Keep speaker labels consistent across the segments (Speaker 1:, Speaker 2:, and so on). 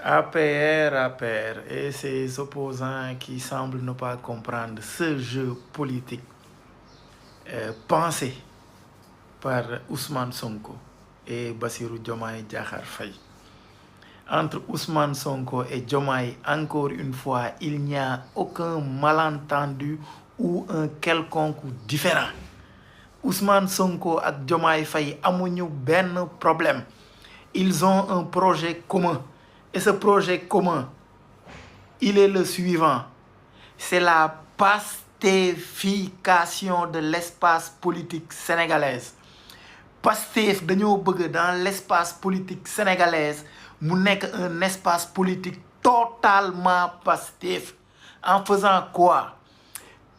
Speaker 1: APR et ses opposants qui semblent ne pas comprendre ce jeu politique pensé par Ousmane Sonko et Bassirou Diomaye Diakhar Faye. Entre Ousmane Sonko et Diomaye, encore une fois, il n'y a aucun malentendu ou un quelconque différent. Ousmane Sonko et Diomaye Faye amuñu ben problème. Ils ont un projet commun. Et ce projet commun, il est le suivant. C'est la pastefication de l'espace politique sénégalaise. Pastef dañoo bëgg dans l'espace politique sénégalaise mu nekk un espace politique totalement Pastef. En faisant quoi?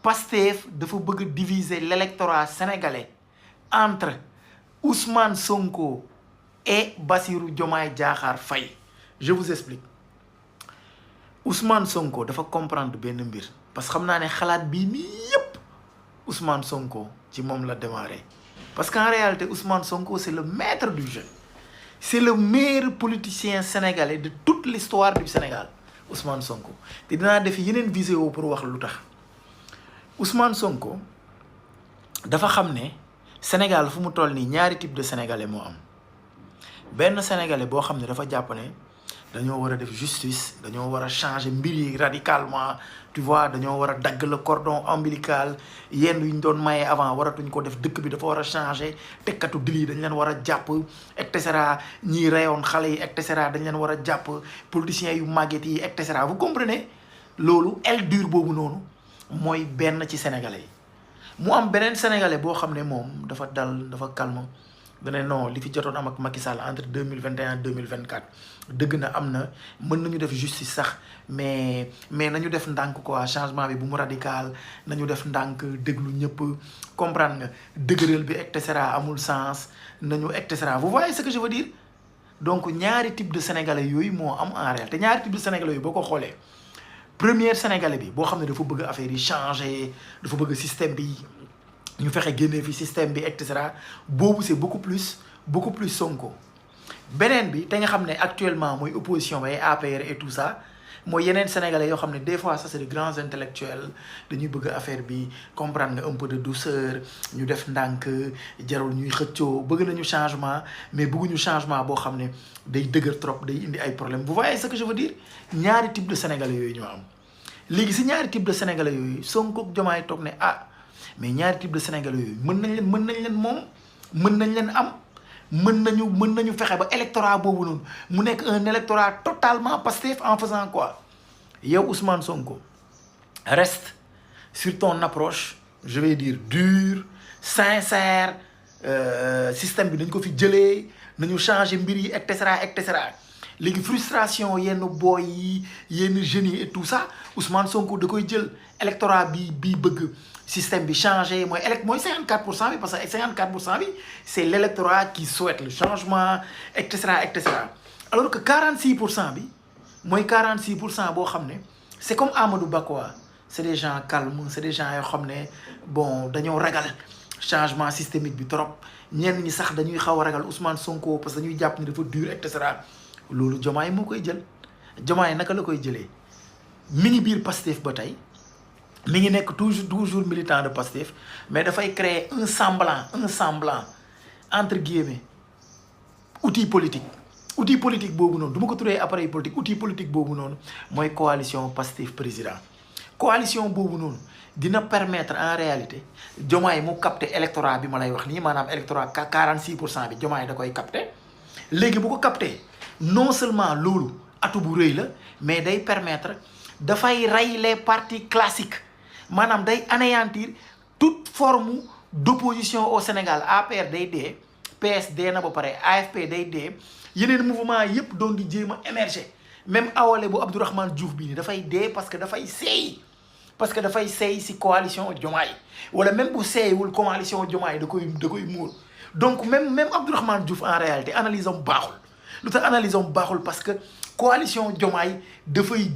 Speaker 1: Pastef dafa bëgg diviser l'électorat sénégalais entre Ousmane Sonko et Bassirou Diomaye Diakhar Faye. Je vous explique. Ousmane Sonko dafa comprendre benn mbir parce que xam naa ne xalaat bii nii yëpp Ousmane Sonko ci moom la démarré. Parce qu'en réalité, Ousmane Sonko, c'est le maître du jeu. C'est le meilleur politicien sénégalais de toute l'histoire du Sénégal. Ousmane Sonko. Et dinaa def yeneen vidéo pour wax lu tax. Ousmane Sonko dafa xam ne Sénégal fu mu toll nii ñaari type de sénégalais moo am. Benn sénégalais boo xam ne dafa jàpp ne dañoo war a def justice, dañoo war a changer mbir yi radicalement, tu vois, dañoo war a dagg le cordon ombilical yenn yu ñu doon maye avant waratuñ ko def, dëkk bi dafa war a changer, tekkatu dil yi dañ leen war a jàpp et cetera, ñii reyoon xale yi et cetera dañ leen war a jàpp, politiciens yu màgget yi et cetera. Vous comprenez loolu aile dure boobu noonu mooy benn ci sénégalais yi. Mu am beneen sénégalais boo xam ne moom dafa dal, dafa calme. dane non li fi jotoon am ak Macky Sall entre 2021 et 2024 dëgg na am na mën nañu def justice sax mais nañu def ndànk quoi, changement bi bu mu radical, nañu def ndànk, déglu ñëpp, comprendre nga, dëgëral bi et cetera amul sens, nañu et cetera. Vous voyez ce que je veux dire? Donc ñaari type de sénégalais yooyu moo am en réalité. Ñaari type de sénégalais yooyu boo ko xoolee premier sénégalais bi boo xam ne dafa bëgg affaire yi changer, dafa bëgg système bi ñu fexe génne fi système bi et cetera boobu c'est beaucoup plus Sonko. Beneen bi te nga xam ne actuellement mooy opposition bay APR et tout ça mooy yeneen sénégalais yoo xam ne des fois ça c'est de grands intellectuels dañuy bëgg affaire bi comprendre nga un peu de douceur, ñu def ndànk, jarul ñuy xëccoo, bëgg nañu changement mais bëgguñu changement boo xam ne day dëgër trop, day indi ay problèmes. Vous voyez ce que je veux dire? Ñaari type de sénégalais yooyu ñoo am. Léegi si ñaari type de sénégalais yooyu Sonko ak Diomaye toog ne mais ñaari type de sénégalais yooyu mën nañ leen moom, mën nañ leen am, mën nañu fexe ba électorat boobu noonu mu nekk un électorat totalement Pastef. En faisant quoi? Yow Ousmane Sonko reste sur ton approche, je vais dire dure, sincère, système bi dañ ko fi jëlee, nañu changer mbir yi et cetera et cetera. Léegi frustration yenn boy yi yenn jeunes yi et tout ça Ousmane Sonko da koy jël électorat bi bëgg système bi changé mooy 54% bi parce que 54% bi c'est l'électorat qui souhaite le changement et cetera et cetera. Alors que 46% bi mooy 46% boo xam ne c'est comme Amadou Ba quoi, c'est des gens calmes, c'est des gens yoo xam ne bon dañoo ragal changement systémique bi trop, ñenn ñi sax dañuy xaw a ragal Ousmane Sonko parce que dañuy jàpp ni dafa dur et cetera. Loolu Diomaye moo koy jël. Diomaye naka la koy jëlee mi ngi biir Pastef ba tey, mi ngi nekk toujours militant de Pastef, mais dafay créer un semblant entre guillemets outil politique boobu noonu du ma ko tuddee appareil politique, outil politique boobu noonu mooy coalition Pastef président. Coalition boobu noonu dina permettre en réalité Diomaye mu capter électorat bi ma lay wax nii, maanaam électorat 46% bi Diomaye da koy capter. Léegi bu ko capter non seulement loolu atu bu rëy la, mais day permettre dafay rey les partis classiques, maanaam day anéantir toute forme d'opposition au Sénégal. APR day dee, PS dee na ba pare, AFP day dee, yeneen mouvement yépp doon di jéem a émerger. Même Awalé bu Abdourahmane Diouf bii ni dafay dee parce que dafay seey si coalition Diomaye, wala même bu seeyiwul coalition Diomaye da koy muur. Donc même Abdourahmane Diouf en réalité analyse am baaxul. Lu tax analyse am baaxul parce que coalition Diomaye dafay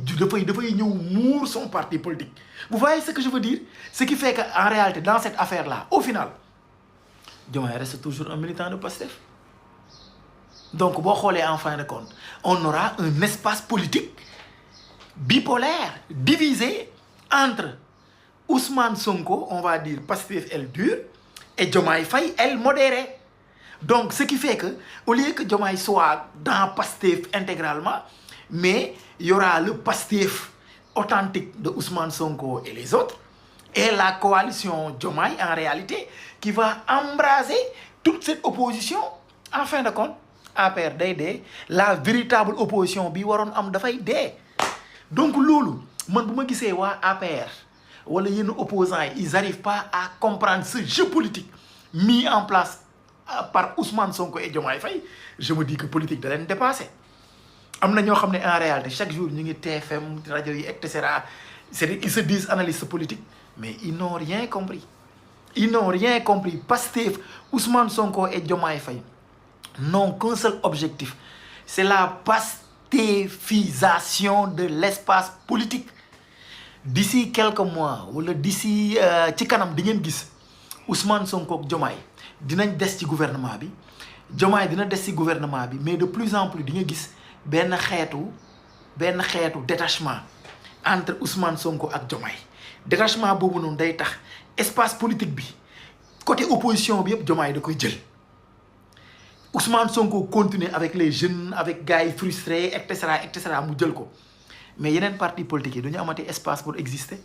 Speaker 1: ñëw muur son parti politique. Vous voyez ce que je veux dire? Ce qui fait qu'en réalité dans cette affaire là au final Diomaye reste toujours un militant de Pastef. Donc en fin de compte on aura un espace politique bipolaire divisé entre Ousmane Sonko, on va dire Pastef elle dure, et Diomaye Faye elle modérée. Donc ce qui fait que au lieu que Diomaye soit dans Pastef intégralement, mais il y aura le Pastef authentique de Ousmane Sonko et les autres, et la coalition Diomaye en réalité qui va embraser toute cette opposition. En fin de compte APR day dee, la véritable opposition bi waroon am dafay dee. Donc loolu man bu ma gisee waa APR wala yenn opposants ils n'arrivent pas à comprendre ce jeu politique mis en place par Ousmane Sonko et Diomaye Faye, je me dis que politique da leen dépassé. Am na ñoo xam ne en réalité chaque jour ñu ngi TFM rajo yi et cetera, ils se disent analystes politiques mais ils n'ont rien compris. Ils n'ont rien compris. Pastef, Ousmane Sonko et Diomaye Faye n'ont qu'un seul objectif, c'est la pastéfisation de l'espace politique. D'ici quelques mois wala d'ici ci kanam di ngeen gis Ousmane Sonko ak Diomaye dinañ des ci gouvernement bi, Diomaye dina des ci gouvernement bi, mais de plus en plus di nga gis benn xeetu détachement entre Ousmane Sonko ak Diomaye. Détachement boobu noonu day tax espace politique bi côté opposition bi yëpp Diomaye da koy jël. Ousmane Sonko continue avec les jeunes, avec gars frustrés, etc., mu jël ko. Mais yeneen parti politique yi dañu amati espace pour exister,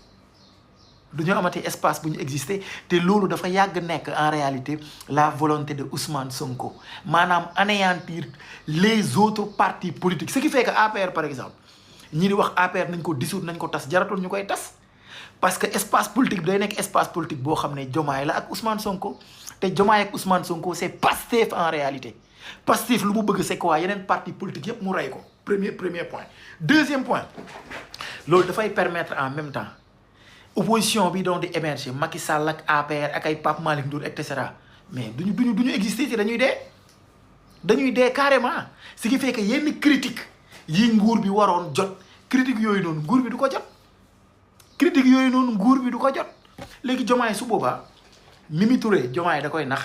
Speaker 1: dañu amati espace pour ñu exister, te loolu dafa yàgg nekk en réalité la volonté de Ousmane Sonko, maanaam anéantir les autres partis politiques. Ce qui fait que APR par exemple ñi di wax APR nañ ko dissoudre nañ ko tas, jaratul ñu koy tas, parce que espace politique day nekk espace politique boo xam ne Diomaye la ak Ousmane Sonko, te Diomaye ak Ousmane Sonko c'est Pastef en réalité. Pastef lu mu bëgg c'est quoi yeneen parti politique yëpp mu rey ko. Premier point. Deuxième point, loolu dafay permettre en même temps opposition bi doon di émerger, Macky Sall ak APR ak ay Pape Malick Ndour et cetera, mais duñu exister ci dañuy dee carrément. Ce qui fait que yenn critique yi nguur bi waroon jot, critique yooyu noonu nguur bi du ko jot. Léegi Diomaye su boobaa Mimi Touré Diomaye da koy nax.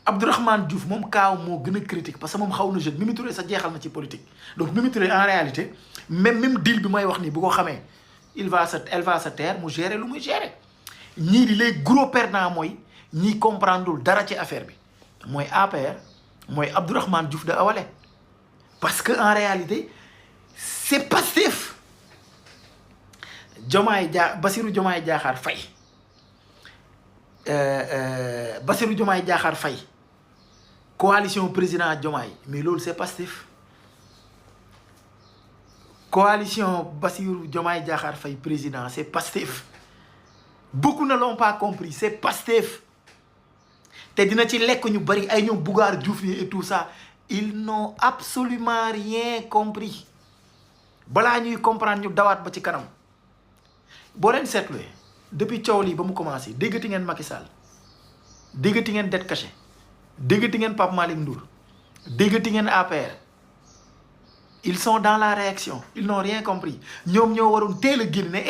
Speaker 1: Abdourahmane Diouf moom kaaw moo gën a critique parce que moom xaw na jeune. Mimi Touré sa jeexal na ci politique. Donc Mimi Touré en réalité même deal bi may wax nii bu ko xamee elle va se taire mu gérer lu muy gérer. ñii di les gros perdants mooy ñii comprendrewul dara ci affaire bi, mooy APR, mooy Abdourahmane Diouf de Awalé, parce que en réalité c'est Pastef. Bassirou Diomaye Diakhar Faye, Bassirou Diomaye Diakhar Faye, coalition président Diomaye, mais loolu c'est Pastef. Coalition Bassirou Diomaye Diakhar Faye président, c'est Pastef. Beaucoup ne l'ont pas compris, c'est Pastef. Te dina ci lekk ñu bari ay ñoom Bougar Diouf et tout ça, ils n'ont absolument rien compris. Balaa ñuy comprendre ñu dawaat ba ci kanam. Boo leen seetluwee depuis coow lii ba mu commencé déggati ngeen Macky Sall, déggati ngeen det caché, déggati ngeen Pape Malick Ndour, déggati ngeen APR. Ils sont dans la réaction, ils n'ont rien compris. ñoom ñoo waroon teel a génn ne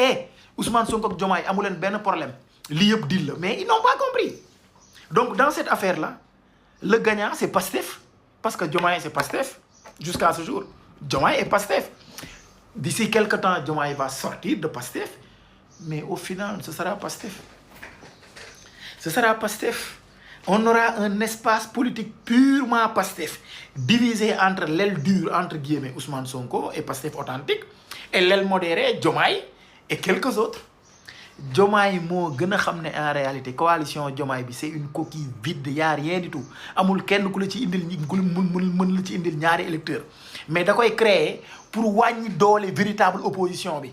Speaker 1: Ousmane Sonko ak Diomaye amu leen benn problème lii yëpp deal la, mais ils n'ont pas compris. Donc dans cette affaire là le gagnant c'est Pastef, parce que Diomaye c'est Pastef jusqu'à ce jour. Diomaye est Pastef. D'ici quelque temps Diomaye va sortir de Pastef, mais au final ce sera Pastef. Ce sera Pastef. On aura un espace politique purement Pastef, divisé entre l'aile dure entre guillemets Ousmane Sonko et Pastef authentique, et l'aile modérée Diomaye et quelques autres. Diomaye moo gën a xam ne en réalité coalition Diomaye bi c'est une coquille vide, y a rien du tout. Amul kenn ku la ci indil mën la ci indil ñaari électeurs, mais da koy créer pour wàññi doole véritable opposition bi,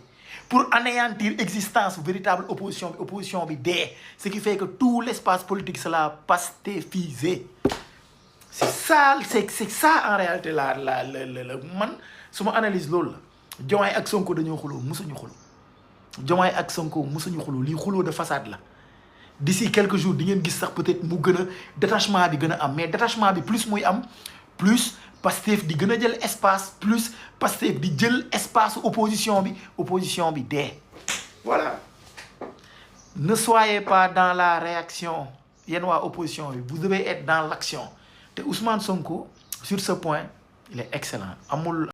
Speaker 1: pour anéantir existence véritable opposition bi dee. Ce qui fait que tout l'espace politique sera pastéfisé. C'est ça en réalité la man suma analyse loolu la. Diomaye ak Sonko dañoo xuloo, musuñu xuloo. Diomaye ak Sonko musuñu xuloo, lii xuloo de façade la. D'ici quelques jours di ngeen gis sax peut-être mu gën a détachement bi gën a am, mais détachement bi plus muy am plus Pastef di gën a jël espace, plus Pastef di jël espace opposition bi dee. Voilà. Ne soyez pas dans la réaction yéen waa opposition bi, vous devez être dans l'action. Te Ousmane Sonko sur ce point il est excellent amul